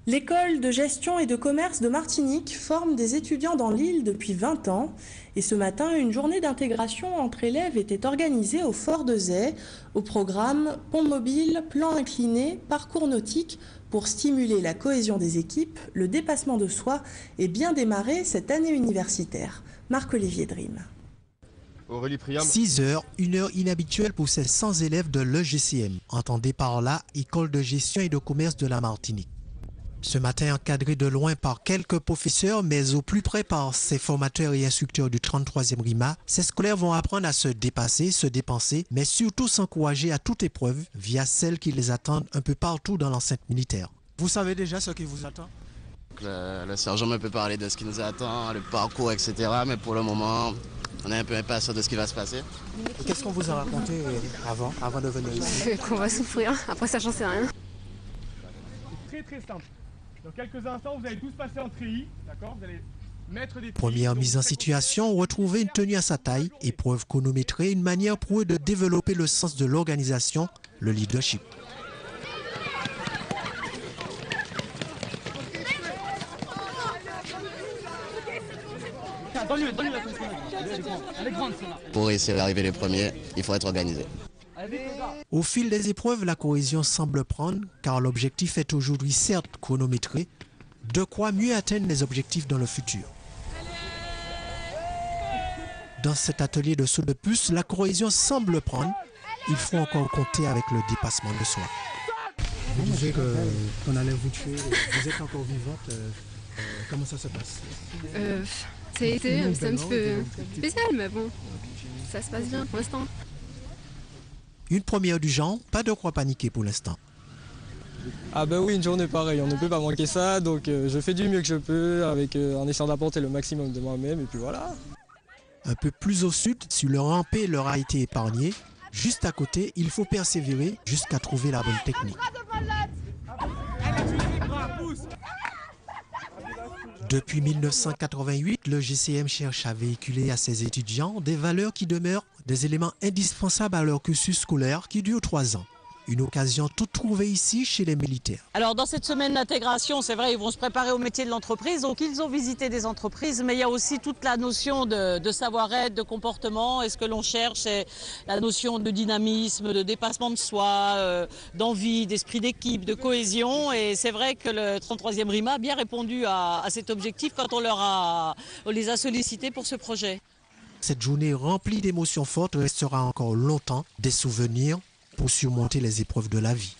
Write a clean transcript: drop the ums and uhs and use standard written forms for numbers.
L'école de gestion et de commerce de Martinique forme des étudiants dans l'île depuis 20 ans. Et ce matin, une journée d'intégration entre élèves était organisée au Fort de Zay, au programme Pont mobile, plan incliné, parcours nautique, pour stimuler la cohésion des équipes, le dépassement de soi et bien démarrer cette année universitaire. Marc-Olivier Dream. 6 heures, une heure inhabituelle pour ces 100 élèves de l'EGCM. Entendez par là, École de gestion et de commerce de la Martinique. Ce matin, encadré de loin par quelques professeurs, mais au plus près par ces formateurs et instructeurs du 33e RIMA, ces scolaires vont apprendre à se dépasser, se dépenser, mais surtout s'encourager à toute épreuve via celles qui les attendent un peu partout dans l'enceinte militaire. Vous savez déjà ce qui vous attend? Le sergent me peut parler de ce qui nous attend, le parcours, etc. Mais pour le moment, on est un peu impatient de ce qui va se passer. Qu'est-ce qu'on vous a raconté avant de venir ici? Qu'on va souffrir, après ça j'en sais rien. C'est très simple. Dans quelques instants, vous allez tous passer en treillis, d'accord? Vous allez mettre des... Première mise en situation, retrouver une tenue à sa taille, épreuve chronométrée, une manière pour eux de développer le sens de l'organisation, le leadership. Pour essayer d'arriver les premiers, il faut être organisé. Au fil des épreuves, la cohésion semble prendre, car l'objectif est aujourd'hui certes chronométré, de quoi mieux atteindre les objectifs dans le futur. Dans cet atelier de saut de puce, la cohésion semble prendre, il faut encore compter avec le dépassement de soi. Vous disiez qu'on allait vous tuer, vous êtes encore vivante, comment ça se passe? C'est un petit peu spécial, mais bon, ça se passe bien pour l'instant. Une première du genre, pas de quoi paniquer pour l'instant. Ah ben oui, une journée pareille, on ne peut pas manquer ça, donc je fais du mieux que je peux en essayant d'apporter le maximum de moi-même, et puis voilà. Un peu plus au sud, si le rampé leur a été épargné, juste à côté, il faut persévérer jusqu'à trouver la bonne technique. Depuis 1988, le GCM cherche à véhiculer à ses étudiants des valeurs qui demeurent des éléments indispensables à leur cursus scolaire qui dure 3 ans. Une occasion toute trouvée ici chez les militaires. Alors dans cette semaine d'intégration, c'est vrai, ils vont se préparer au métier de l'entreprise. Donc ils ont visité des entreprises, mais il y a aussi toute la notion de savoir-être, de comportement. Et ce que l'on cherche, c'est la notion de dynamisme, de dépassement de soi, d'envie, d'esprit d'équipe, de cohésion. Et c'est vrai que le 33e RIMA a bien répondu à cet objectif quand on les a sollicités pour ce projet. Cette journée remplie d'émotions fortes restera encore longtemps des souvenirs pour surmonter les épreuves de la vie.